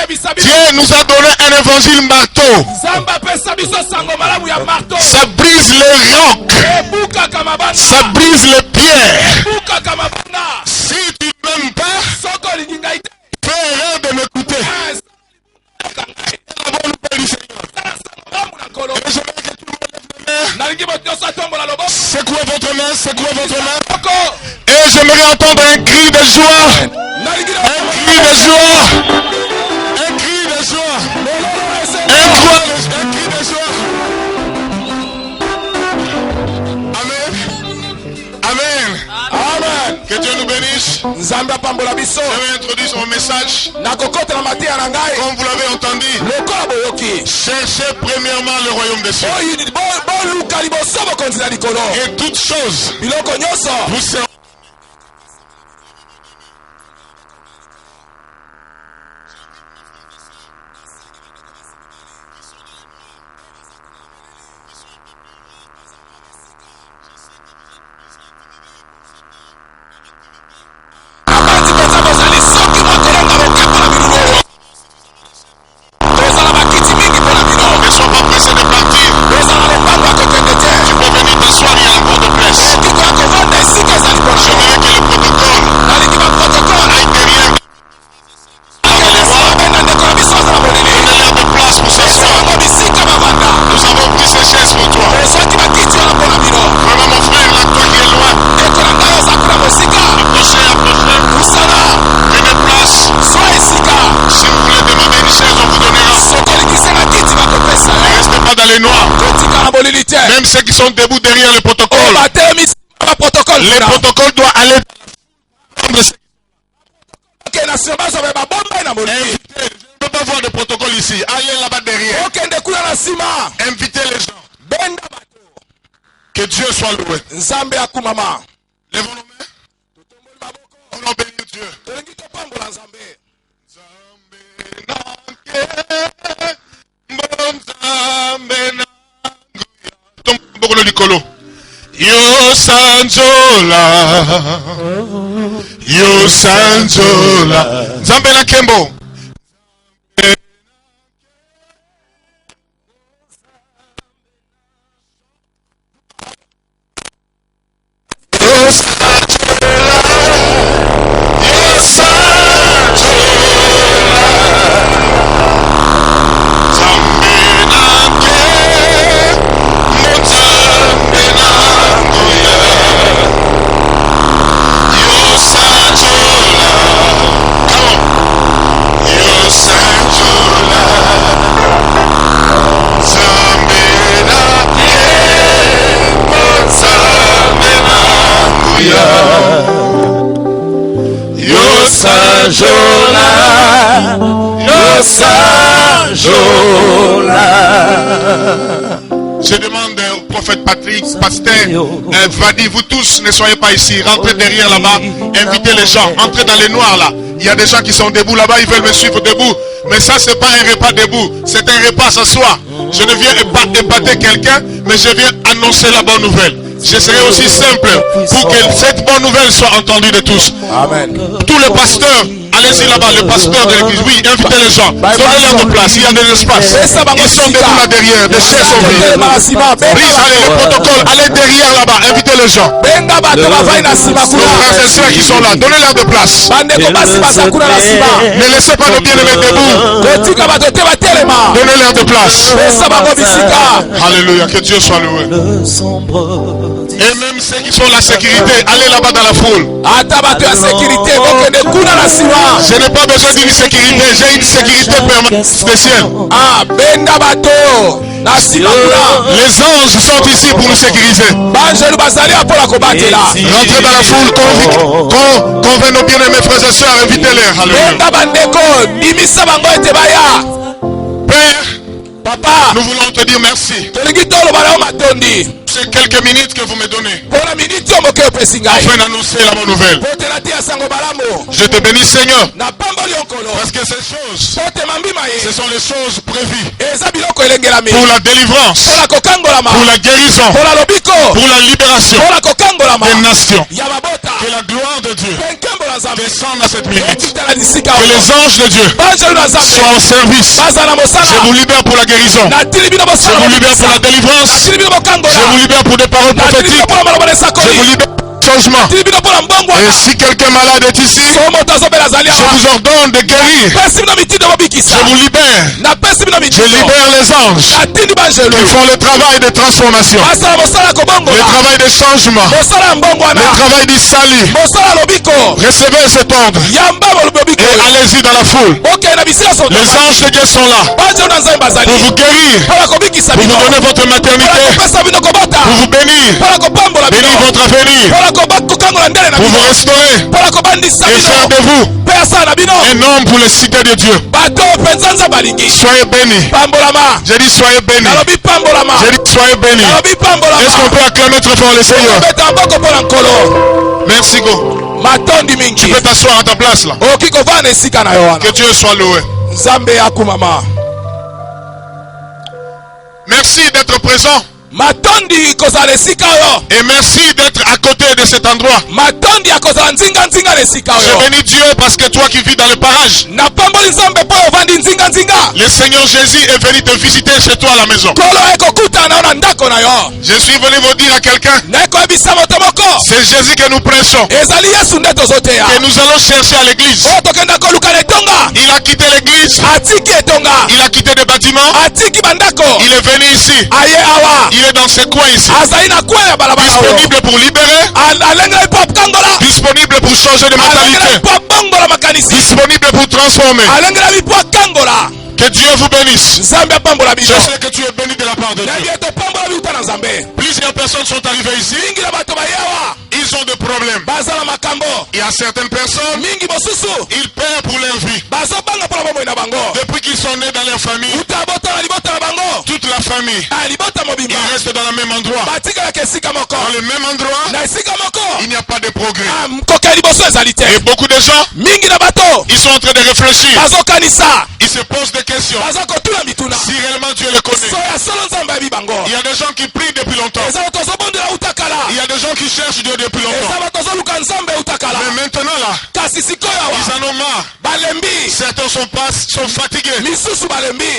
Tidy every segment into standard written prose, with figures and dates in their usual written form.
Dieu nous a donné un évangile marteau. Ça brise les rocs. Ça brise les pierres. Si tu ne m'aimes pas, fais erreur de m'écouter. C'est quoi votre main? C'est quoi votre main? Et j'aimerais entendre un cri de joie. Un cri de joie. Un cri de joie. Un cri de joie. Amen. Amen. Amen. Que Dieu nous bénisse. Je vais introduire son message. Comme vous l'avez entendu, cherchez premièrement le royaume des cieux. Et toutes choses vous seront. Même ceux qui sont debout derrière le protocole. Le protocole doit aller. Je ne peux pas voir de protocole ici. Allez là-bas derrière. Invitez les gens. Que Dieu soit loué. Lèvons nos mains. Nous bénir Dieu. Yo Sanjola Nzambe na Kembo. Je demande au prophète Patrick, pasteur, Vadi, vous tous ne soyez pas ici, rentrez derrière là-bas, invitez les gens, entrez dans les noirs là. Il y a des gens qui sont debout là-bas, ils veulent me suivre debout. Mais ça, c'est pas un repas debout, c'est un repas s'asseoir. Je ne viens pas épater quelqu'un, mais je viens annoncer la bonne nouvelle. Je serai aussi simple pour que cette bonne nouvelle soit entendue de tous. Amen. Tous les pasteurs, allez-y là-bas, le pasteur de l'église, oui, invitez les gens. Donnez-leur de place, il y a des espaces. Ils sont debout là derrière, des chaises sont vides. Please, allez, le protocole, allez derrière là-bas, invitez les gens. Nos frères et sœurs qui sont là, donnez-leur de place. Ne laissez pas nos bien-aimés debout. Donnez-leur de place. Alléluia, que Dieu soit loué. Et même ceux qui sont la sécurité, allez là-bas dans la foule. Je n'ai pas besoin d'une sécurité, j'ai une sécurité spéciale. Les anges sont ici pour nous sécuriser. Rentrez dans la foule, convainc nos bien-aimés frères et sœurs, invitez-les. Alléluia. Père, Papa, nous voulons te dire merci. C'est quelques minutes que vous me donnez afin d'annoncer la bonne nouvelle. Je te bénis, Seigneur, parce que ces choses, ce sont les choses prévues pour la délivrance, pour la guérison, pour la libération, des nations. Que la gloire de Dieu descende à cette minute. Que les anges de Dieu soient au service. Je vous libère pour la guérison. Je vous libère pour la délivrance. Je vous libère pour des paroles prophétiques. Je vous libère pour le changement. Et si quelqu'un malade est ici, je vous ordonne de guérir. Je vous libère. Je libère les anges qui font le travail de transformation, le travail de changement, le travail du salut. Recevez cet ordre et allez-y dans la foule. Les anges de Dieu sont là pour vous guérir, pour vous donner votre maternité, pour vous bénir, bénir votre avenir, pour vous restaurer et faire de vous un homme pour les cités de Dieu. Soyez bénis. J'ai dit soyez bénis. J'ai dit soyez bénis. Est-ce qu'on peut acclamer très fort le Seigneur? Merci Go. Tu peux t'asseoir à ta place là. Que Dieu soit loué. Merci d'être présent. Et merci d'être à côté de cet endroit. Je bénis Dieu parce que toi qui vis dans le parage, le Seigneur Jésus est venu te visiter chez toi à la maison. Je suis venu vous dire à quelqu'un, c'est Jésus que nous prêchons, que nous allons chercher à l'église. Il a quitté l'église, il a quitté des bâtiments, il est venu ici. Il est dans ce coin ici. Disponible pour libérer. Disponible pour changer de mentalité. Disponible pour transformer. Que Dieu vous bénisse. Je sais que tu es béni de la part de Dieu. Plusieurs personnes sont arrivées ici. Ils ont des problèmes. Il y a certaines personnes, ils perdent pour leur vie. Depuis qu'ils sont nés dans leur famille, toute la famille, ils restent dans le même endroit. Dans le même endroit, il n'y a pas de progrès. Et beaucoup de gens, ils sont en train de réfléchir. Ils se posent des questions. Si réellement Dieu le connaît. Il y a des gens qui prient depuis longtemps. Il y a des gens qui cherchent Dieu depuis longtemps. Mais maintenant là, ils en ont marre. Certains sont fatigués.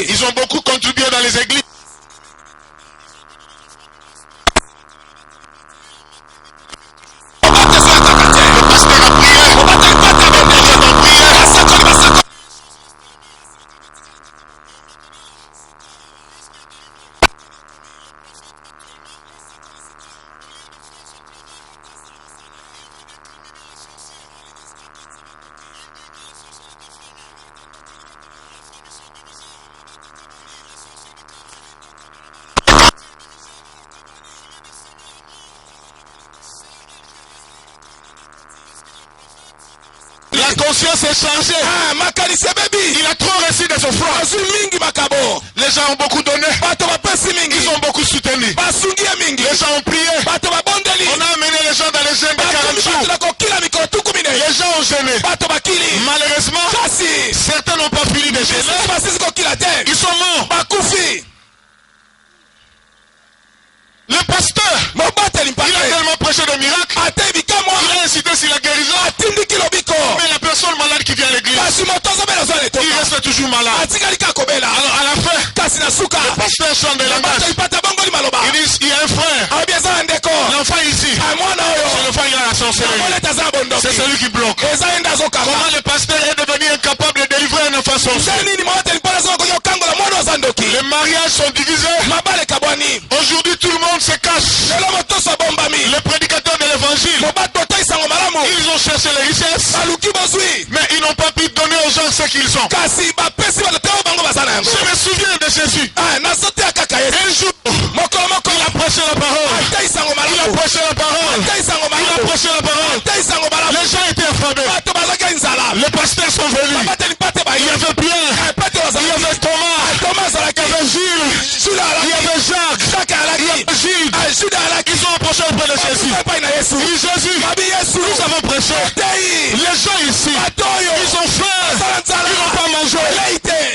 Ils ont beaucoup contribué dans les églises. La conscience est changée. Il a trop reçu de souffrance. Les gens ont beaucoup donné. Ils ont beaucoup soutenu. Les gens ont prié. On a amené les gens dans les jeûnes de 40 jours. Les gens ont gêné. Malheureusement, certains n'ont pas fini de gêner. Ils sont morts. Le pasteur, il a tellement prêché de miracles. Il a incité sur la guérison. Mais la personne malade qui vient à l'église, il reste toujours malade. Alors à la fin, le pasteur chante des langages. Il dit, il y a un frère. L'enfant ici, c'est l'enfant qui a la sorcellerie. C'est celui qui bloque. Comment le pasteur est devenu incapable de délivrer un enfant sorcier? Les mariages sont divisés. Aujourd'hui tout le monde se cache. Les prédicateurs de l'évangile, ils ont cherché les richesses, mais ils n'ont pas pu donner aux gens ce qu'ils ont. Je me souviens de Jésus. Un jour, il a prêché la parole. Il a prêché la parole. Il a prêché la parole. Les gens étaient affamés. Les pasteurs sont venus. Il y avait Pierre. Il y avait Thomas. Il y avait Gilles. Il y avait Jacques. Il y avait Gilles. Ils ont approché auprès de Jésus. Oui, Jésus, nous avons prêché. Les gens ici, ils ont faim. Ils n'ont pas mangé.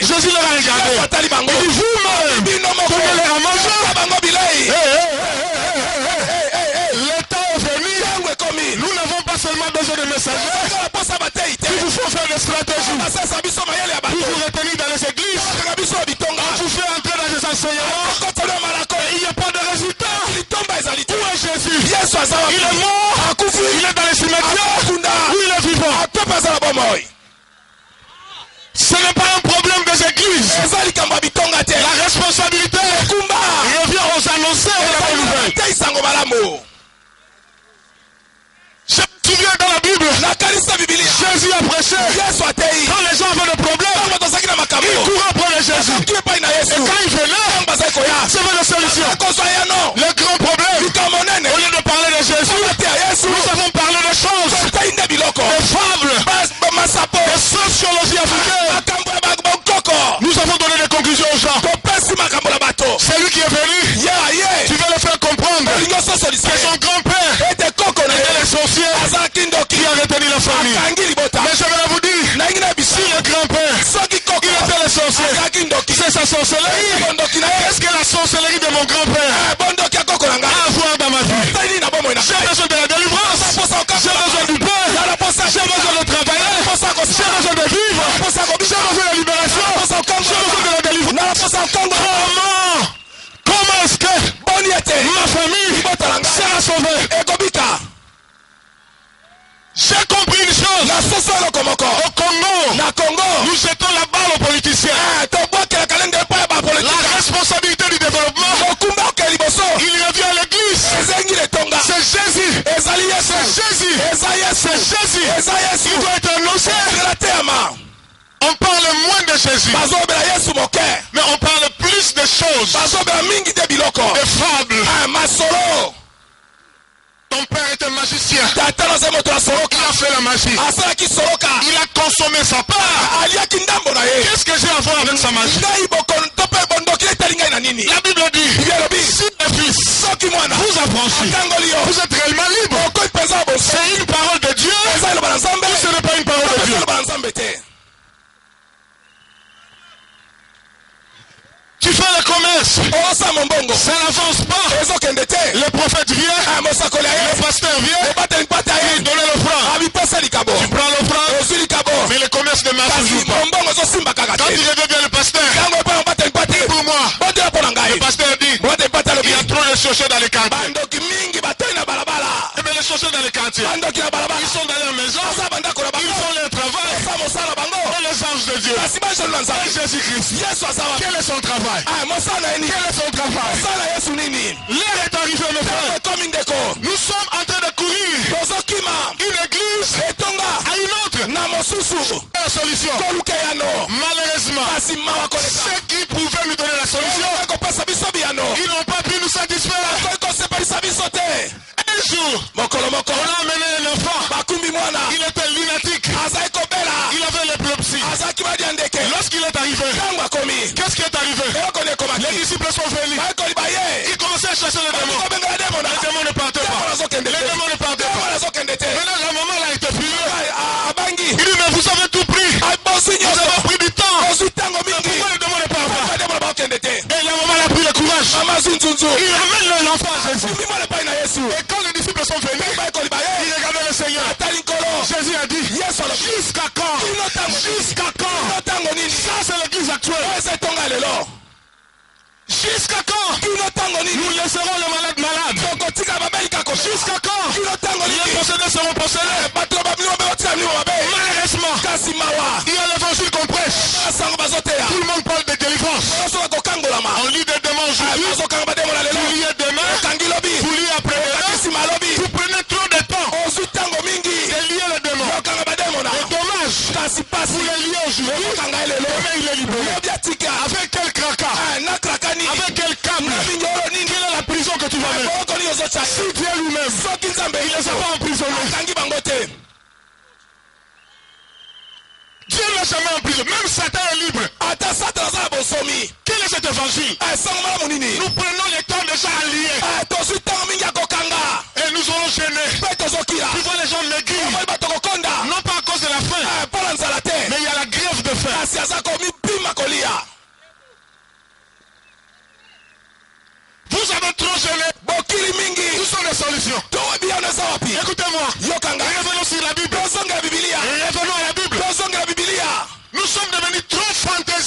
Jésus leur a regardé. Il dit, vous-même, donnez-leur à manger. Le temps est venu venir dans les églises, on vous fait entrer dans les enseignements, et il n'y a pas de résultat. Où est Jésus? Il est mort, il est dans les cimetières, où il est vivant. Ce n'est pas un problème des églises. La responsabilité revient aux annonceurs de la bonne nouvelle. Je me souviens dans la Bible, Jésus a prêché. Quand les gens avaient des problèmes, ils couraient après Jésus. Et quand il venait, c'est une solution. Le grand problème, au lieu de parler de Jésus, nous avons parlé de choses, des fables, de sociologie africaine. Nous avons donné des conclusions aux gens. C'est lui qui est venu. Tu veux le faire comprendre que son grand-père était les sorciers qui a retenu la famille. Mais je vais vous dire, si le grand-père il était le sorcier, c'est sa sorcellerie. Qu'est-ce que la sorcellerie de mon grand-père a à voir dans ma vie? J'ai besoin de la délivrance, j'ai besoin du pain, j'ai besoin de travailler, j'ai besoin de vivre, j'ai besoin de libération, j'ai besoin de la délivrance. Comment est-ce que ma famille sera sauvée? J'ai compris une chose. Au Congo, nous jetons la balle aux politiciens. La responsabilité du développement, il revient à l'église. C'est Jésus. C'est Jésus. Il doit être annoncé. On parle moins de Jésus, mais on parle plus de choses, de fables. Ton père est un magicien. Il a fait la magie. Il a consommé sa part. Qu'est-ce que j'ai à voir avec sa magie? La Bible dit, si le Fils vous affranchit, vous êtes réellement libre. C'est une parole de Dieu ou ce n'est pas une parole de Dieu? Tu fais le commerce, ça n'avance pas. Le prophète vient, le pasteur vient, il donne l'offrande. Tu prends l'offrande, mais le commerce ne marche toujours pas. Quand il revient bien le pasteur, pour moi, le pasteur dit, il y a trop de chercheurs dans les quartiers. Et bien les chercheurs dans les quartiers, ils sont dans leur maison, ils font leur travail. Oh les anges de Dieu, et Jésus-Christ, quel est son travail? Quel est son travail? L'heure est arrivée, mes frères. Nous sommes en train de courir une église à une autre. La solution, malheureusement, ceux qui pouvaient nous donner la solution, ils n'ont pas pu nous satisfaire. Un jour, on a amené un enfant. Il était lunatique. Il avait l'épilepsie. Lorsqu'il est arrivé, qu'est-ce qui est arrivé? Les disciples sont venus. Ils commençaient à chasser les démons. Les démons ne partaient pas. Les démons ne partaient pas. Maintenant la maman a été filmée. Il dit mais vous avez tout pris. Vous avez pris du temps. Pourquoi les démons ne partent pas? Et la maman a pris le courage. Il ramène l'enfant à Jésus. Et quand les disciples sont venus, ils regardaient le Seigneur. Jésus a dit, jusqu'à quand? Jusqu'à quand? Ça c'est l'église actuelle. Jusqu'à quand nous laisserons les malades malades? Jusqu'à quand les possédés seront possédés? Malheureusement, il y a l'évangile qu'on prêche. Tout le monde parle de délivrance. On lit des démons aujourd'hui, vous liez demain, vous liez après-demain. Vous prenez trop de temps de lier les démons. C'est dommage. Vous les liez aujourd'hui, demain il est libéré. Avec quel cracas? Avec quel câble? Quelle est la prison que tu vas mettre? Si Dieu lui-même, il ne les a pas emprisonnés. Dieu n'a jamais emprisonné. Même Satan est libre. Quel est cet évangile? Nous prenons les temps déjà alliés. Et nous aurons gêné. Tu vois les gens maigris. Non pas à cause de la faim, mais il y a la grève de faim. Vous avez trop gêné. Où sont les solutions? Écoutez-moi. Revenons sur la Bible. Revenons à la Bible. Nous sommes devenus trop fantaisistes.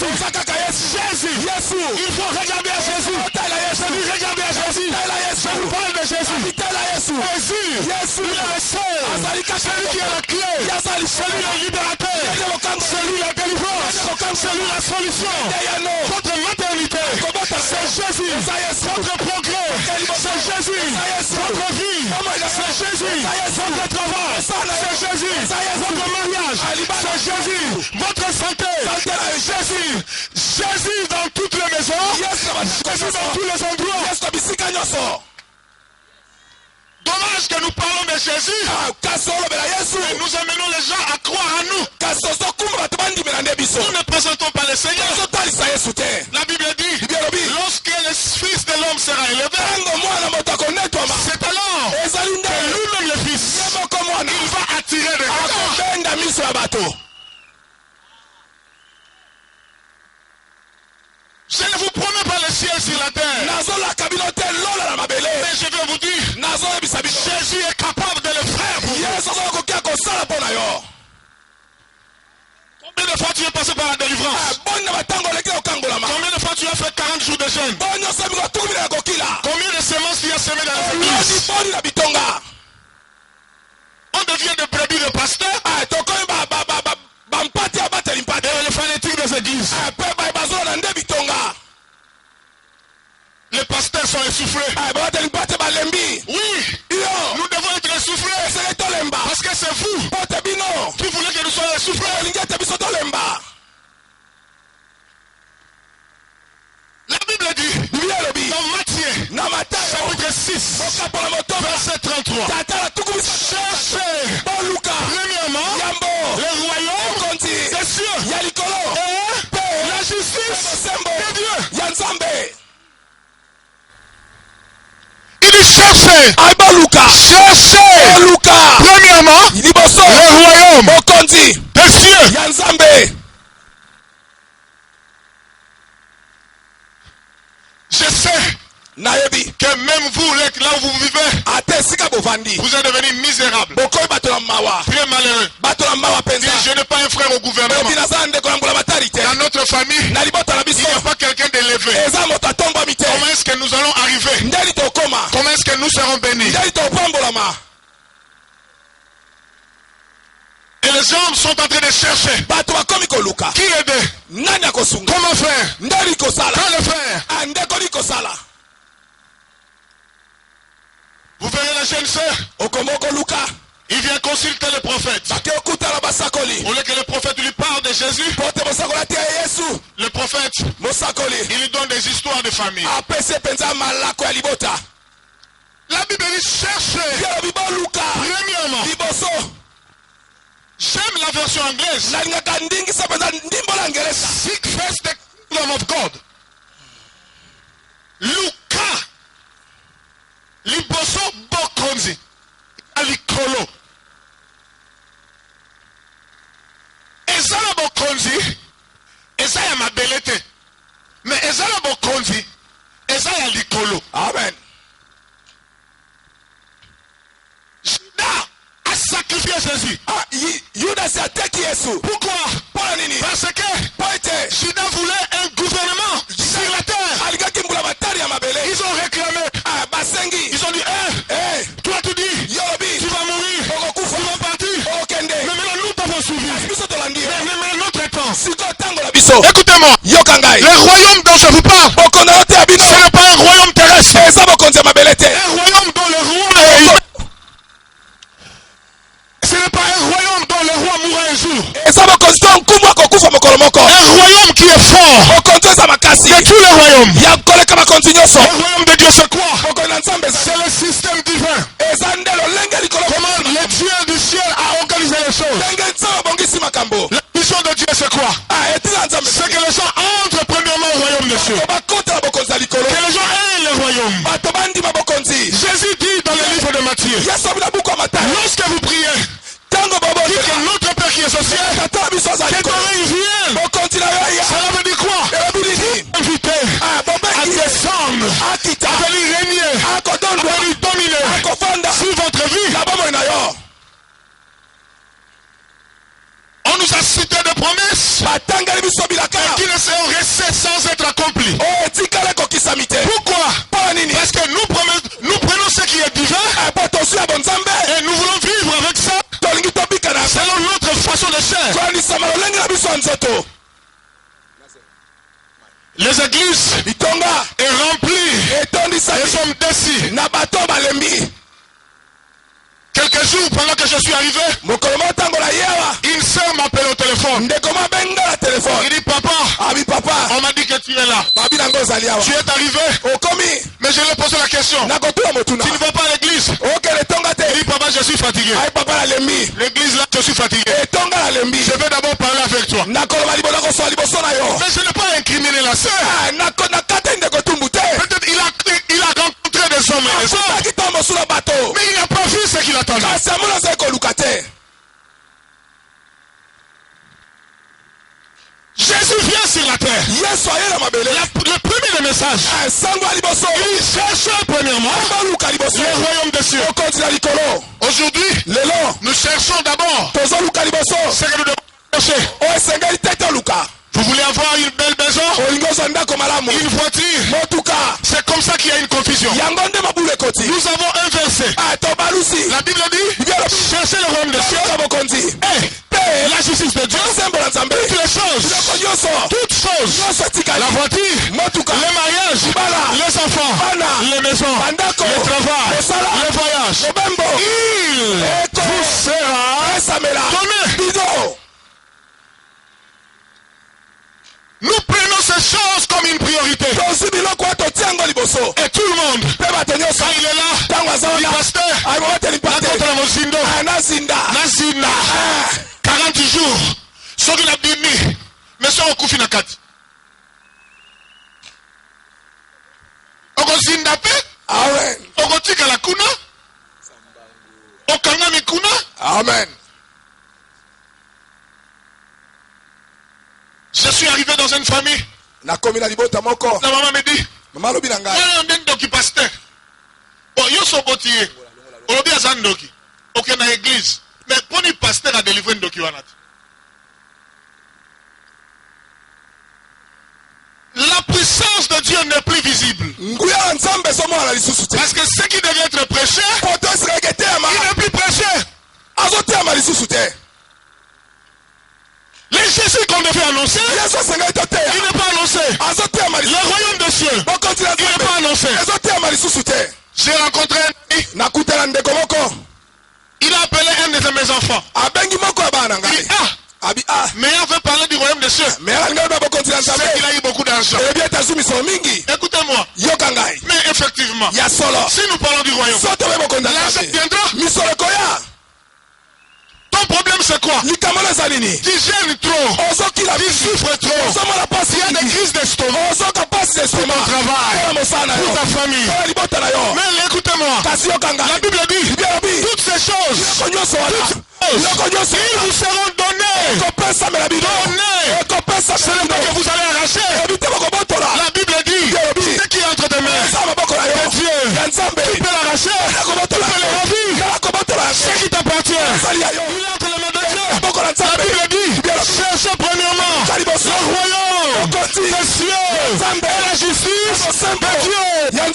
Jésus. Jésus. Il faut regarder à Jésus. Regardez à Jésus. Je parle de Jésus. Jésus. Il est le seul. Celui qui a la clé. Celui le libérateur. Celui la délivrance. Celui la solution. Votre maternité. C'est Jésus. Votre progrès. C'est Jésus. Votre vie. C'est Jésus. Votre travail. C'est Jésus. Votre mariage. C'est Jésus. Votre santé. C'est Jésus. Jésus dans toutes les maisons. Jésus dans tous les endroits. Dommage que nous parlons de Jésus et nous amenons les gens à croire en nous. Nous ne présentons pas le Seigneur. La Bible dit, lorsque le Fils de l'homme sera élevé, c'est alors que lui-même le Fils, il va attirer des gens. Je ne vous promets pas le ciel sur la terre. Mais je vais vous dire, Jésus est capable de le faire pour vous. Combien de fois tu es passé par la délivrance? Combien de fois tu as fait 40 jours de jeûne? Combien de semences tu as semé dans la église? On devient de brebis de pasteur et les fanatiques des églises. Les pasteurs sont essoufflés. Oui, nous devons être essoufflés. Parce que c'est vous qui voulez que nous soyons essoufflés. La Bible dit dans Matthieu chapitre 6 verset 33, cherchez premièrement le royaume des cieux et la justice de Dieu. Il dit cherchez premièrement le royaume des cieux. Je sais que même vous, là où vous vivez, vous êtes devenus misérables, très malheureux. Je n'ai pas un frère au gouvernement. Dans notre famille, il n'y a pas quelqu'un d'élevé. Comment est-ce que nous allons arriver? Comment est-ce que nous serons bénis? Et les hommes sont en train de chercher qui aider, comment faire, quand le faire. Vous verrez la jeune sœur, il vient consulter le prophète. Au lieu que le prophète lui parle de Jésus, le prophète, il lui donne des histoires de famille. La Bible dit cherchez premièrement. J'aime la version anglaise. Seek first the kingdom of God. Luka liboso bokonzi alikolo. Ezala bokonzi, ezala mabelete. Mais ezala bokonzi, ezala likolo. Amen. A sacrifié Jésus. Pourquoi? Parce que Judas voulait un gouvernement sur la terre. Ils ont réclamé. Ils ont dit, toi tu dis, tu vas mourir, tu vas partir. Mais maintenant nous t'avons suivi. Mais notre temps. Écoutez-moi. Le royaume dont je vous parle, ce n'est pas un royaume terrestre. Un royaume dont le roi est... Ce n'est pas un royaume dont le roi mourra un jour. Un royaume qui est fort. De tous les royaumes. Le royaume de Dieu c'est quoi? C'est le système divin. Comment le Dieu du ciel a organisé les choses. La mission de Dieu c'est quoi? C'est que les gens entrent premièrement au royaume de Dieu. Que les gens aient le royaume. Jésus dit dans le livre de Matthieu, lorsque vous priez, dit que notre Père qui est au ciel, que ton règne vienne. Cela veut dire quoi? Invité à descendre, à venir régner, à venir dominer sur votre vie. On nous a cité des promesses qui ne seront Les églises est remplie des hommes décis. Quelques jours pendant que je suis arrivé, une sœur m'appelle au téléphone. Il dit papa, on m'a dit que tu es là. Tu es arrivé, mais je lui ai posé la question. Tu ne vas pas à l'église? Il dit papa, je suis fatigué. L'église là, je suis fatigué. Je vais d'abord parler avec toi. Mais je n'ai pas incriminé la sœur. Peut-être il a rencontré des hommes et des hommes, mais il n'a pas vu ce qu'il attendait. Jésus vient sur la terre. Le premier des messages, il cherche premièrement le royaume des cieux. Aujourd'hui, nous cherchons d'abord ce que nous devons chercher. Vous voulez avoir une belle maison, une voiture? C'est comme ça qu'il y a une confusion. Nous avons un verset. La Bible dit, cherchez le royaume des cieux et la justice de Dieu, toutes choses, la voiture, le mariage, les enfants, les maisons, le travail, le voyage, il vous sera donné. Nous prenons ces choses comme une priorité. Et tout le monde, quand il est là, il pasteur, 40 jours, ce qu'il a dit, mais ça au Koufina 4. Ogozinda pe, Ogotika la kuna, Okangami kuna. Amen. Je suis arrivé dans une famille. La maman me dit, il y pasteur. Bon, il y a son botier. On a bien Zandoki. Ok, dans l'église. Mais pour les pasteurs à délivrer un document. La puissance de Dieu n'est plus visible. Parce que ce qui devait être prêché, il n'est plus prêché. Les Jésus qu'on devait annoncer, il n'est pas annoncé. Le royaume des cieux, il n'est pas annoncé. J'ai rencontré un ami. Il a appelé un de mes enfants. Il dit, mais il veut parler du royaume des cieux. C'est qu'il a eu beaucoup d'argent. Écoutez-moi. Mais effectivement, si nous parlons du royaume, l'argent viendra. Ton problème c'est quoi? Tu gênes trop. Tu souffres trop. Il y a des crises d'estomac. Pour ton travail, pour ta famille. Mais écoutez-moi. La Bible dit toutes ces choses, ils vous seront données. Ce n'est pas que vous allez arracher. La Bible dit ce qui est entre tes mains de Dieu, tu peux l'arracher, tu peux le ravir. Ce qui t'appartient, il est entre les mains de Dieu. La Bible dit cherchez premièrement le royaume des cieux et la justice de Dieu. Les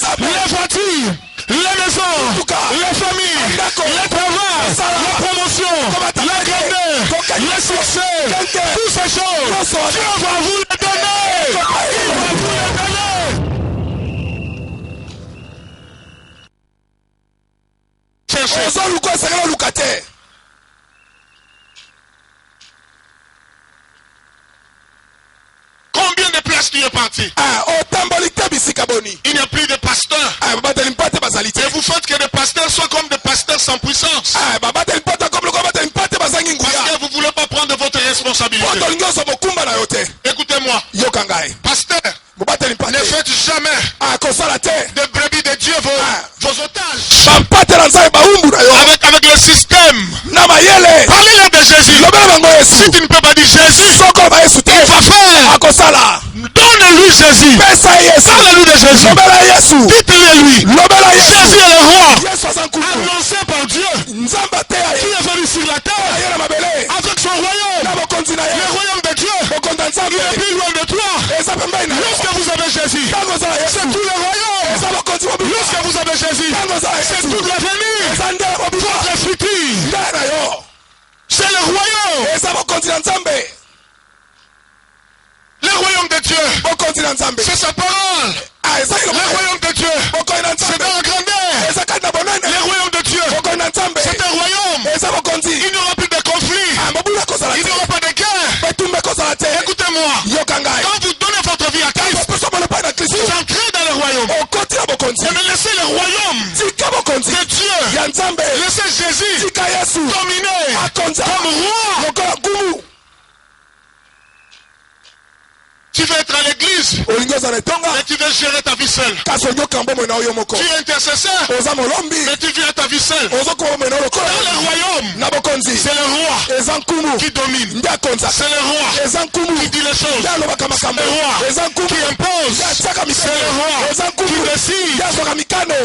voitures, les maisons, les familles, les travail, la promotion, la grandeur, le succès, toutes ces choses, Dieu va vous les donner. Il va vous les donner. Cherchez. Combien de places tu es parti? Il n'y a plus de pasteurs. Et vous faites que les pasteurs soient comme des pasteurs sans puissance. Parce que vous ne voulez pas prendre votre responsabilité. Écoutez-moi. Pasteur, ne faites jamais de brebis de Dieu vos otages. Avec le système. Parlez-leur de Jésus. Si tu ne peux pas dire Jésus, il va faire. Donne-lui Jésus. Parle-lui de Jésus. Dites-le lui. Jésus est le roi. Annoncé par Dieu. Qui est venu sur la terre avec son royaume. Le royaume de Dieu. Il est plus loin de toi. Lorsque vous avez Jésus, c'est tout le royaume. Lorsque vous avez Jésus, c'est toute l'avenir. Votre futur. C'est le royaume. Le royaume de Dieu. C'est sa parole. Le royaume de Dieu. C'est dans la grandeur. Le royaume de Dieu. C'est un royaume. Il n'y aura plus de conflit. Il n'y aura pas de guerre. Écoutez-moi. Quand vous donnez votre vie à Christ, vous entrez dans le royaume. Et me laissez le royaume de Dieu. Laissez Jésus dominer comme roi. Tu veux être à l'église, mais tu veux gérer ta vie seule. Tu es intercesseur, mais tu vis ta vie seule. Dans le royaume, c'est le roi qui domine. C'est le roi qui dit les choses. C'est le roi qui impose. C'est le roi qui décide.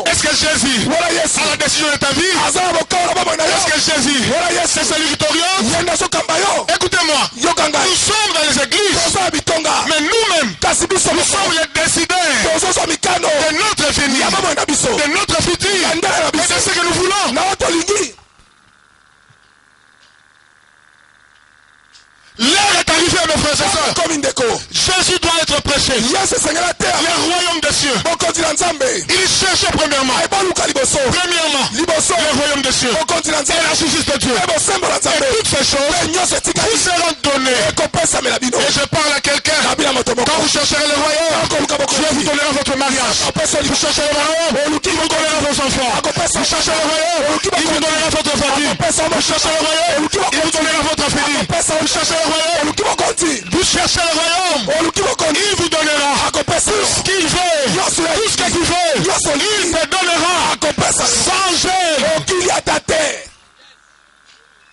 Est-ce que Jésus a la décision de ta vie? Est-ce que Jésus c'est celui victorieux? Écoutez-moi, nous sommes dans les églises, mais nous-mêmes, nous sommes les décideurs de notre venir, de notre futur et de ce que nous voulons. L'heure est arrivée, mes frères et sœurs. Jésus doit être prêché. Le royaume des cieux. Il cherchait premièrement le royaume des cieux et la justice de Dieu. Et toutes ces choses vous seront données. Et je parle à quelqu'un. Quand vous chercherez le royaume, Dieu vous donnera votre mariage. Vous cherchez le royaume, il vous donnera vos enfants. Vous cherchez le royaume, il vous donnera votre famille. Vous cherchez le royaume, il vous donnera votre famille. Vous cherchez le royaume, vous cherchez le royaume, il vous donnera tout ce qu'il veut, tout ce qu'il veut, il te donnera sans gêne.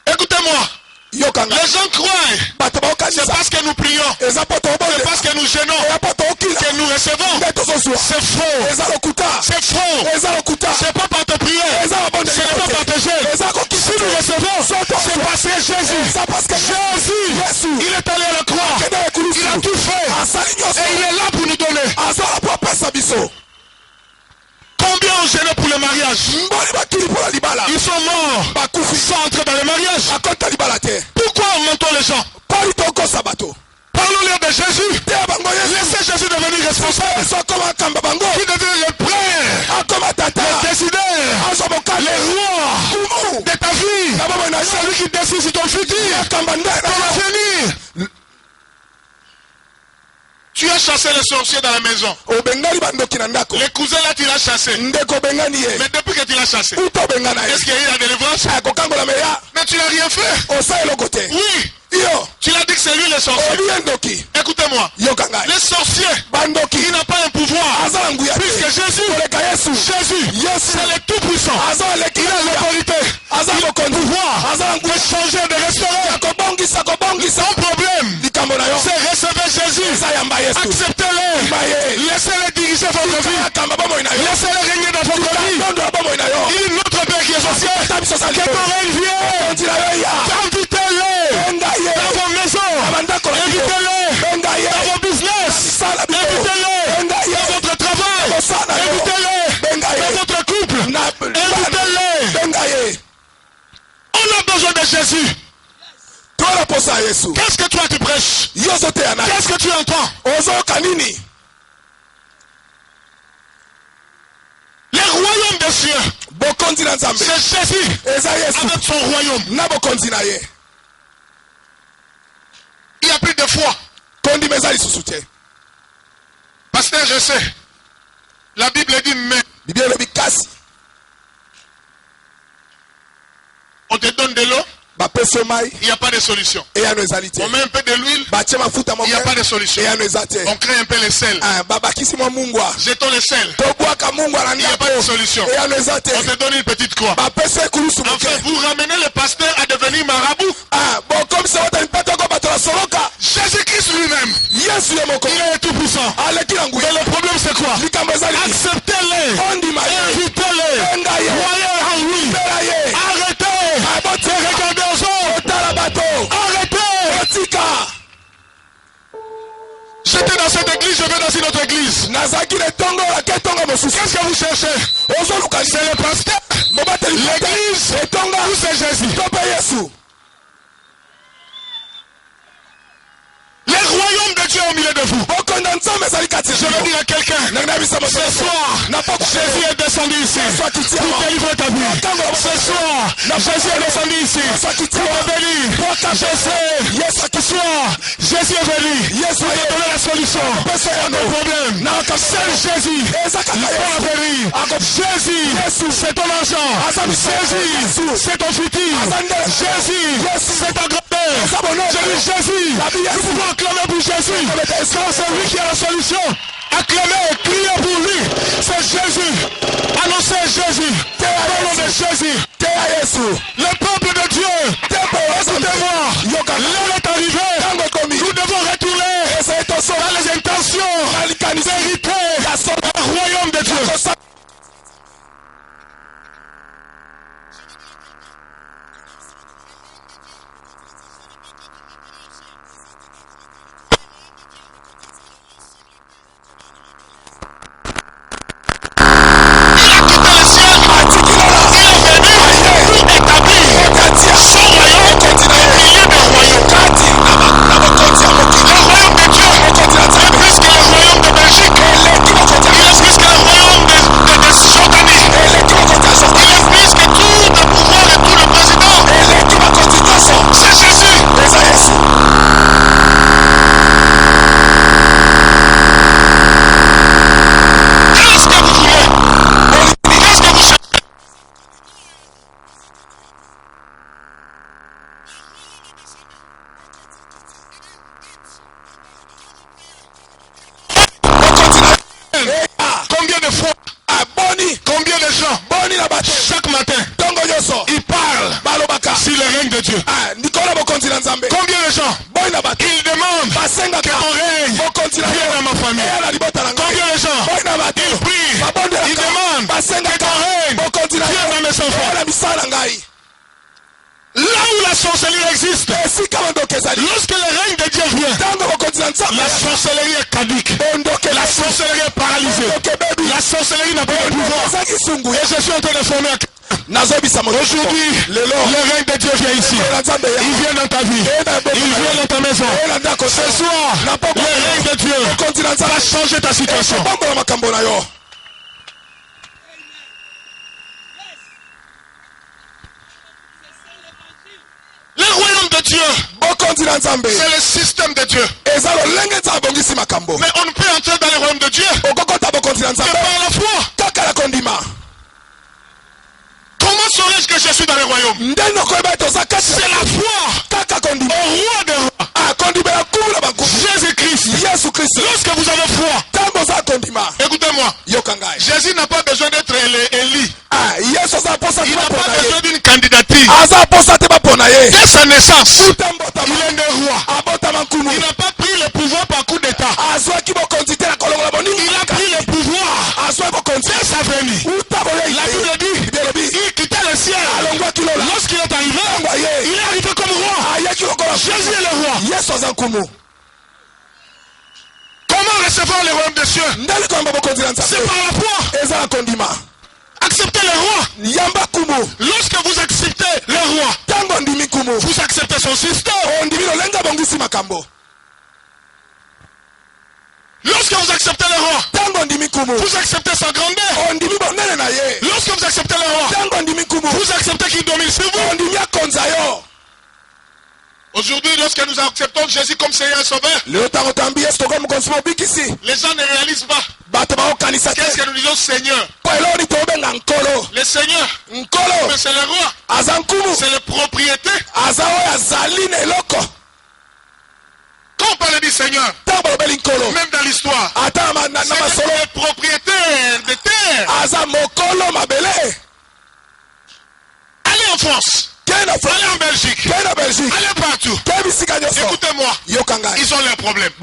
Écoutez-moi, les gens croient, c'est parce que nous prions, c'est parce que nous gênons, que nous recevons. C'est faux, c'est faux, c'est pas par ta prière, ce n'est pas par tes gênes. Si nous recevons, c'est parce que Jésus, il est allé à la croix, il a tout fait, et il est là pour nous donner. Combien ont gêné pour le mariage? Ils sont morts sans entrer dans le mariage. Pourquoi mentons les gens? Parlons-leur de Jésus. Laissez Jésus devenir responsable. Qui devient le père, le décideur, le roi de ta vie. Celui qui décide sur ton futur, ton avenir. Tu as chassé les sorciers dans la maison. Les cousins là, tu l'as chassé. Mais depuis que tu l'as chassé, est-ce qu'il y a eu la délivrance? Mais tu n'as rien fait. Oui. Tu l'as dit que c'est lui le sorcier. Écoutez-moi. Les sorciers, il n'a pas un pouvoir. Puisque Jésus, c'est le tout-puissant. Il a l'autorité. Il a le pouvoir de changer de restaurant. Son problème, c'est recevoir Jésus. Acceptez-le. Laissez-le diriger votre vie. Laissez-le régner dans votre vie. Il est notre Père qui est sorcier. Que ton règne vienne. Invitez-le dans vos maisons. Invitez-le dans vos business. Invitez-le dans votre travail. Invitez-le dans votre couple. Invitez-le. On a besoin de Jésus. Qu'est-ce que toi tu prêches? Qu'est-ce que tu entends? Le royaume des cieux, c'est Jésus avec son royaume. Il n'y a plus de foi. Pasteur, je sais. La Bible dit mais. On te donne de l'eau. Il n'y a pas de solution. On met un peu de l'huile. Il n'y a pas de solution. On crée un peu le sel. Jetons le sel. Il n'y a pas de solution. On te donne une petite croix. Enfin, vous ramenez le pasteur à devenir marabout. Jésus-Christ lui-même, il est tout puissant. Mais le problème c'est quoi? Acceptez-le. Invitez-le. Croyez en lui. Arrêtez de regarder aux autres. Arrêtez. J'étais dans cette église, je vais dans une autre église. Qu'est-ce que vous cherchez? C'est le pasteur. L'église, où c'est Jésus? Le royaume de Dieu est au milieu de vous. Je veux dire à quelqu'un, ce soir, Jésus est descendu ici pour délivrer ta vie. Ce soir, Jésus est descendu ici pour te bénir. Ce soir, Jésus est venu pour te donner la solution à nos problèmes. C'est Jésus pour la bénir. Jésus, c'est ton argent. Jésus, c'est ton futur. Jésus, c'est ta grand-mère. Je dis Jésus. Nous pouvons acclamer pour Jésus. Car c'est lui qui a la solution. Acclamez, criez pour lui. C'est Jésus. Annoncez Jésus. Parlons de Jésus. Le peuple de Dieu. Écoutez-moi. L'heure est arrivée. Nous devons retourner dans les intentions d'hériter le royaume de Dieu. Chaque matin, il parle sur le règne de Dieu. Combien de gens ils demandent que ton règne vienne dans ma famille? Combien de gens ils prient, ils demandent que ton règne vienne dans mes enfants? Là où la sorcellerie existe, lorsque le règne de Dieu vient, la sorcellerie est caduque, la sorcellerie est paralysée, la sorcellerie n'a pas de pouvoir. Et je suis en train de former aujourd'hui, le règne de Dieu vient ici. Il vient dans ta vie, il vient dans ta maison. Ce soir, le règne de Dieu va changer ta situation. Le royaume de Dieu, c'est le système de Dieu. Mais on ne peut entrer dans le royaume de Dieu que par la foi. Comment saurais-je que je suis dans le royaume? C'est la foi au roi des rois, Jésus-Christ. Lorsque vous avez foi, écoutez-moi, Jésus n'a pas besoin d'être Élie. Il n'a pas besoin d'une candidature. Dès sa naissance, il est né roi. Il n'a pas pris le pouvoir par coup d'état. Il a pris le pouvoir dès sa venue. La Bible dit, il quittait le ciel. Lorsqu'il est arrivé, il est arrivé comme roi. Jésus est le roi. Comment recevoir le royaume des cieux? C'est par la foi. Acceptez le roi. Lorsque vous acceptez le roi, vous acceptez son système. Lorsque vous acceptez le roi, vous acceptez sa grandeur. Lorsque vous acceptez le roi, vous acceptez qu'il domine sur vous. Aujourd'hui, lorsque nous acceptons Jésus comme Seigneur et Sauveur, les gens ne réalisent pas. Qu'est-ce que nous disons Seigneur? Le Seigneur, mais c'est le roi, c'est le propriétaire. Quand on parle du Seigneur, même dans l'histoire, c'est le propriétaire de terre. Allez en France, allez en Belgique, allez partout. Écoutez-moi, ils ont leurs problèmes.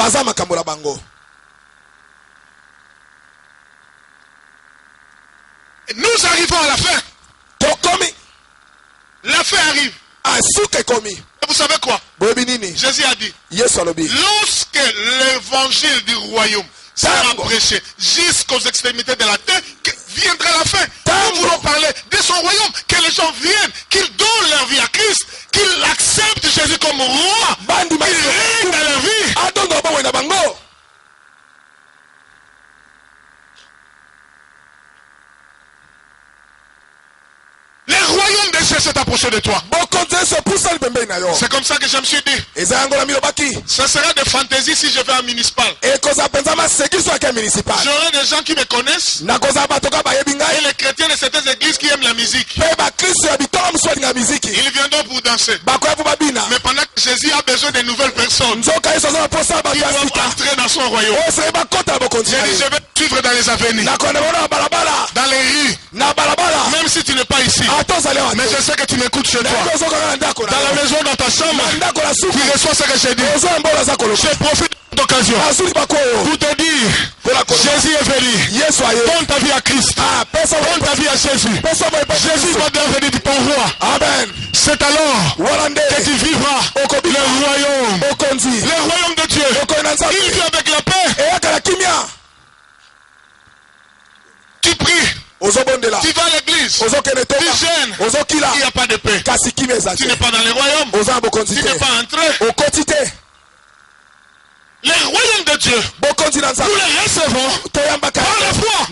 Nous arrivons à la fin. La fin arrive. Et vous savez quoi? Jésus a dit, lorsque l'évangile du royaume sera prêché jusqu'aux extrémités de la terre, viendra la fin. Nous voulons parler de son royaume, que les gens viennent, qu'ils donnent leur vie à Christ, qu'ils acceptent Jésus comme roi, qu'ils règnent dans leur vie. Le royaume des cieux s'est approché de toi. C'est comme ça que je me suis dit. Ce sera des fantaisies si je vais à municipal. J'aurai des gens qui me connaissent. Et les chrétiens de certaines églises qui aiment la musique. Ils viendront pour danser. Mais pendant que Jésus a besoin de nouvelles personnes, ils doivent entrer dans son royaume. J'ai dit, je vais suivre dans les avenirs, dans les rues, même si tu n'es pas ici. Mais je sais que tu m'écoutes chez toi, dans la maison, dans ta chambre, tu reçois ce que j'ai dit. Je profite de l'occasion pour te dire, Jésus est venu. Donne ta vie à Christ. Donne ta vie à Jésus. Jésus va devenir ton roi. Amen. C'est alors que tu vivras le royaume de Dieu. Il vit avec la paix. Tu pries. Tu vas à l'église, tu gênes, il n'y a pas de paix. Tu n'es pas dans le royaume, tu n'es pas entré. Le royaume de Dieu, nous le recevons par la foi.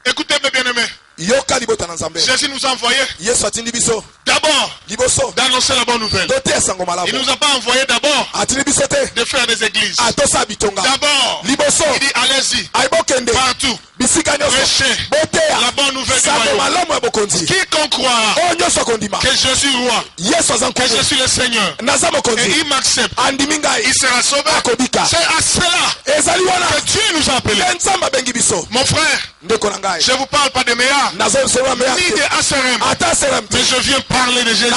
Écoutez-moi bien aimés. Jésus nous a envoyé d'abord d'annoncer la bonne nouvelle. Il ne nous a pas envoyé d'abord de faire des églises. D'abord, il dit allez-y, partout, prêchez la bonne nouvelle du royaume. Quiconque croira que je suis roi, que je suis le Seigneur, et il m'accepte, il sera sauvé. C'est à cela que Dieu nous a appelés. Mon frère, je ne vous parle pas de Méa, ni de ACRM, mais je viens parler de Jésus.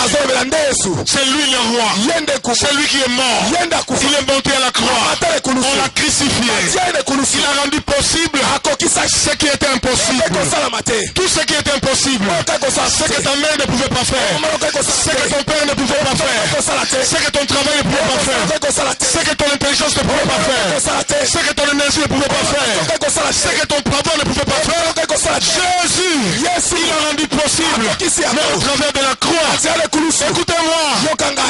C'est lui le roi, c'est lui qui est mort, il est monté à la croix, on l'a crucifié, il a rendu possible ce qui était impossible. Tout ce qui était impossible, ce que ta mère ne pouvait pas faire, ce que ton père ne pouvait pas faire, ce que ton travail ne pouvait pas faire, ce que ton intelligence ne pouvait pas faire, ce que ton énergie ne pouvait pas faire, ce que ton pouvoir ne pouvait pas faire. Jésus, il a rendu possible, mais au travers de la croix. Écoutez-moi,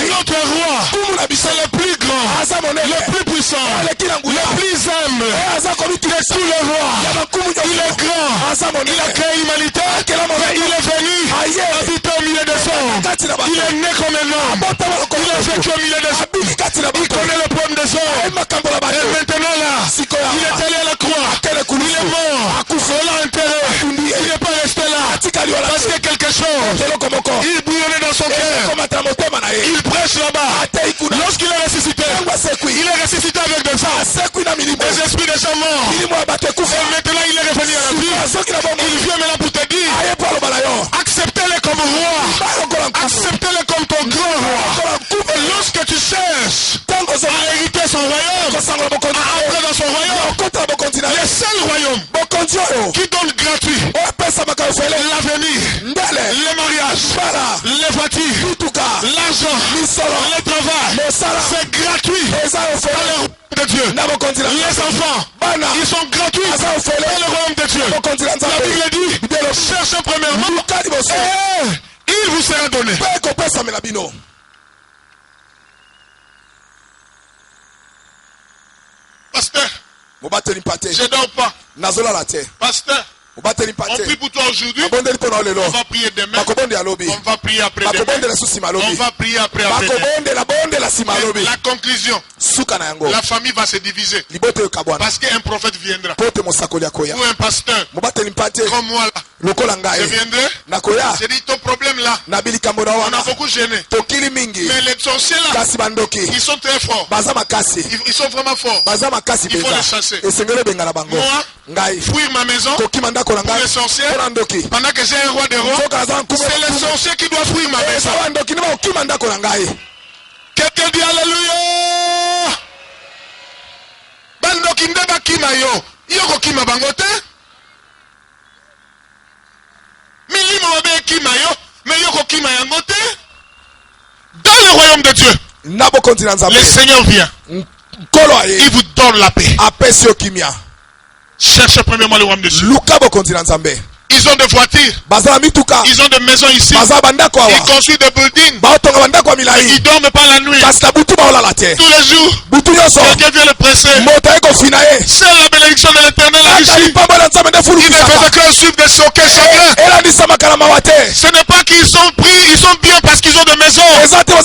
notre roi, c'est le plus grand, le plus puissant, le plus humble de tous les rois. Il est grand, il a créé l'humanité, il est venu habiter au milieu des hommes. Il est né comme un homme, il a vécu au milieu des hommes, il connaît le problème des hommes. Et maintenant là, il est allé à la croix, il est mort, on l'a enterré, il n'est pas resté là, parce que quelque chose, il bouillonnait dans son cœur, il prêche là-bas. Lorsqu'il est ressuscité, il est ressuscité avec des femmes, des esprits des gens morts. Et maintenant il est revenu à la vie. Il vient maintenant pour te dire, acceptez-le comme roi, acceptez-le comme ton grand roi. Et lorsque tu cherches à hériter son royaume, à entrer dans son royaume, le seul royaume qui donne gratuit l'avenir, le mariage, les voitures, l'argent, le travail, c'est gratuit dans le royaume de Dieu. Les enfants, ils sont gratuits dans le royaume de Dieu. La Bible dit, cherchez premièrement et il vous sera donné. Pasteur, je ne dors pas. Pasteur, on prie pour toi aujourd'hui, on va prier demain, on va prier après-demain, on va prier après-demain. La conclusion, la famille va se diviser parce qu'un prophète viendra ou un pasteur comme moi là. Je viendrai, j'ai dit ton problème là, on a beaucoup gêné, mais les sorciers là, ils sont très forts, ils sont vraiment forts, il faut les chasser. Moi, fuir ma maison pour les sorciers, pendant que j'ai un roi des rois, c'est les sorciers qui doivent fuir ma maison. Quelqu'un dit alléluia. Bandoki ndeba kima yo, yoko kima bangote. Milimo wabe kima yo, mais yoko kima yangote. Dans le royaume de Dieu, le Seigneur vient. il vous donne la paix. Cherchez premièrement le royaume de Dieu. Ils ont des voitures. Ils ont des maisons ici. Ils construisent des buildings. Ils dorment pas la nuit. Tous les jours, quelqu'un vient le presser. C'est la bénédiction de l'Éternel ici. Il ne faisait que suivre des soquets chacun. Ce n'est pas qu'ils sont pris, ils sont bien parce qu'ils ont des maisons. Toi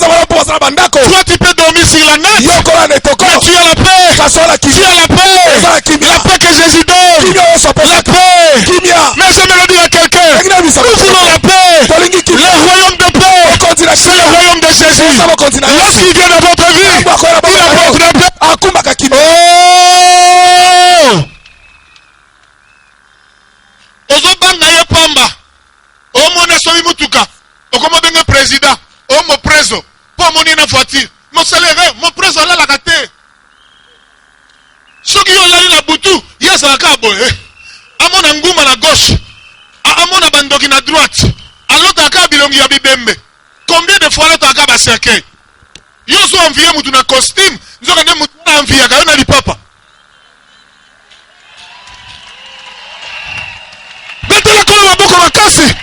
tu peux dormir sur la natte. Mais tu as la paix. Tu as la paix. La paix que Jésus donne. La paix. Mais je me le dis à quelqu'un. Nous voulons la paix. Le royaume de paix. C'est le royaume de Jésus. Lorsqu'il vient dans votre vie, il apporte la paix. Oh! Ozobanga ye pamba. Omona sobi mutuka. Okomobenga président. Omo preso. Po moni na voiture. Mon salaire, mon preso la kate. Soki yo lali na butu, yesa ka boye. Amona nguma na gauche. Amona bandoki na droite. Alota ka bilongi ya bibembe. Combien de fois l'autre a cercueil? Yo so envié mutu na costume, nzoka ne mutu na envié ka na lipapa. Betela kono maboko makasi.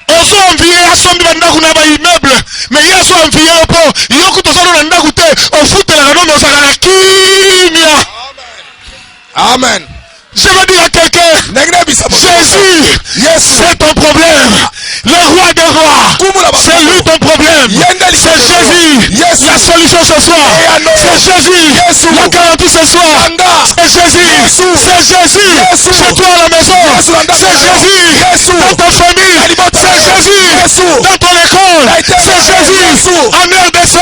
Oso envié asombi bandaku na ba immeuble, mais yeso envié po yoko to solo na ndaku te, ofutela ka nono saka kimia. Amen. Je veux dire à quelqu'un, Jésus, c'est ton problème. Le roi des rois, c'est lui ton problème. C'est Jésus, la solution ce soir. C'est Jésus, la garantie ce soir. C'est Jésus, c'est Jésus, c'est toi à la maison. C'est Jésus, dans ta famille. C'est Jésus, dans ton école. C'est Jésus, en RDC.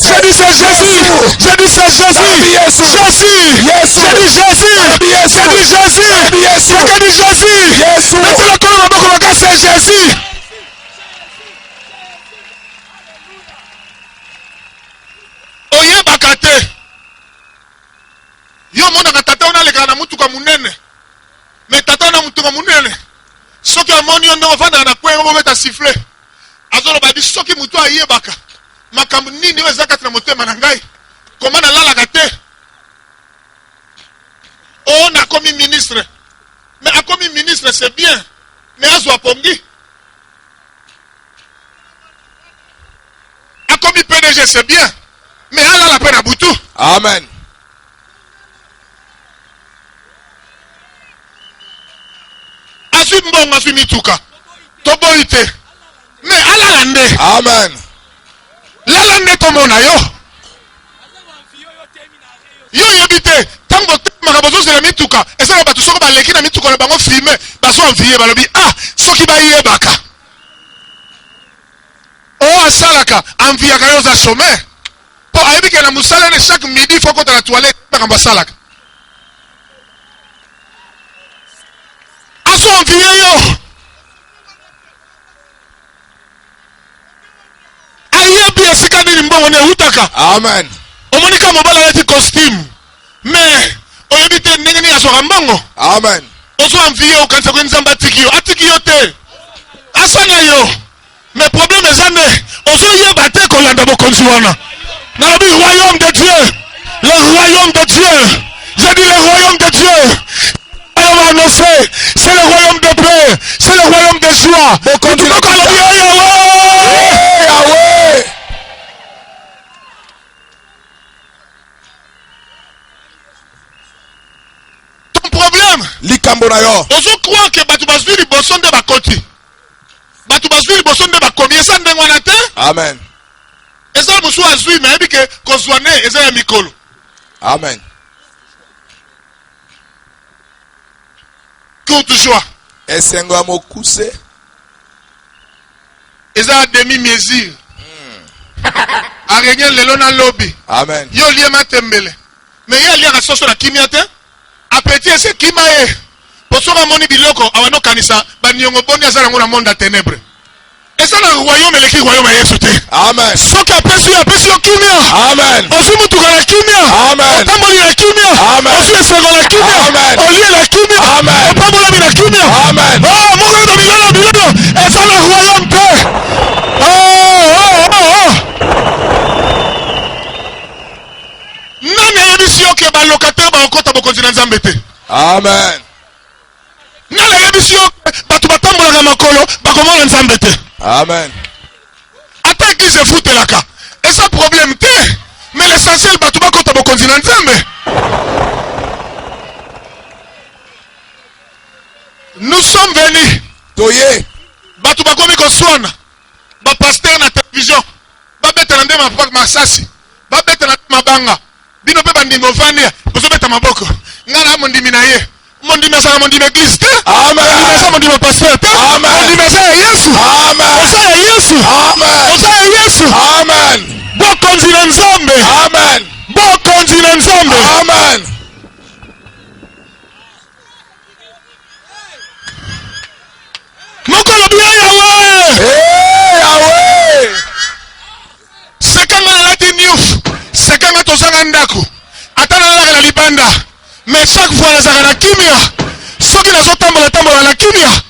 J'ai dit c'est Jésus. J'ai dit c'est Jésus. Jésus, j'ai dit Jésus. J'ai dit Jésus. Quelqu'un dit Jésus. Mettez le corps dans le regard, c'est Jésus. Oye bakate. Yo mona katata ona leka na mutu kwa munene. Mais tata na mutu kwa munene. Soki amoni yo ndongo fanda na kwengo beta siffler. Azolo ba di soki mutu aye baka. Makambu nini weza na motema na ngai. Komana lala kate. On a commis ministre. Mais a commis ministre, c'est bien. Mais à Zouapongi. A commis PDG, c'est bien. Mais à la peine à Boutou. Amen. Azu mbonga azu mituka. Toboite. Mais à la lande. Amen. La lande tomona yo. Yo yobite. Tango makabozo c'est la mituka. Et ça va tout soko ba leki na mituka na bango filmer. Ba so envier ba lobi soki ba yebaka. Oh asalaka envier ka yo za chômeur. Po ayebi ke na musala ne chaque midi faut qu'on la toilette ba salaka. Aso envier yo. Ayebi esika ni mbongo ne utaka. Amen. Omonika mobala yati costume. Mais oyebite ndenge ni asoka mbongo. Amen. Ozo envier au kanisa kwa nzamba tikio. Atikio te. Asana yo. Mais problème ezane. Ozo yeba te kolanda bokonzi wana. Na bi royaume de Dieu. Le royaume de Dieu. J'ai dit le royaume de Dieu. Le royaume annoncé. C'est le royaume de paix. C'est le royaume de joie. Bokonzi Yahweh. Problème. Ozo croit que batu bazwi liboso nde bakoti. Batu bazwi liboso nde bakomi. Esa ndengo wana te? Amen. Esa musu azwi na yebi ke kozwane eza ya mikolo. Amen. Courte joie. Esengo amokuse. Eza demi mesure. Arenya lelo na lobby. Amen. Yo lié matembele. Mais yo lié rasoso na kimia te? Appétit c'est qui m'a Posoka moni biloko awano kanisa baniongo boni azala ngona monde à ténèbres. Et ça le royaume et le royaume est sauté. Amen. Soki apesi yo kimia. Amen. Osu mutu la kimia. Amen. Otamoli la kimia. Amen. Osu esego la kimia. Amen. Olie la kimia. Amen. Opamola mi la kimia. Amen. Oh mongo do bilolo. Et ça le royaume te. Oh. que ba locataire ba okota bokonzi na nzambe te. Amen. Nala yebisi yo batu batambola na makolo bakomona nzambe te. Amen. Ata église futelaka. Et ça problème te. Mais l'essentiel batu bakota bokonzi na nzambe. Nous sommes venus. Toye. Batu bakomi koswana. Ba pasteur na télévision. Ba beta na ndema masasi. Ba beta na mabanga. Bino pe bandingo vania. Bozo beta maboko. Ngara mondimi na ye. Mondimi sa mondimi église te. Amen. Mondimi sa mondimi pasteur te. Amen. Mondimi sa Yesu. Amen. Osa Yesu. Amen. Osa Yesu. Amen. Bokonzi na nzambe. Amen. Bokonzi na nzambe. Amen. Mokolo bien Yahweh. Hey Yahweh. Sekanga na lati nyouf. Sekanga tozanga ndako. Atana na la libanda. Mais chaque fois nazaka na kimia. Soki nazotambola tambola na kimia.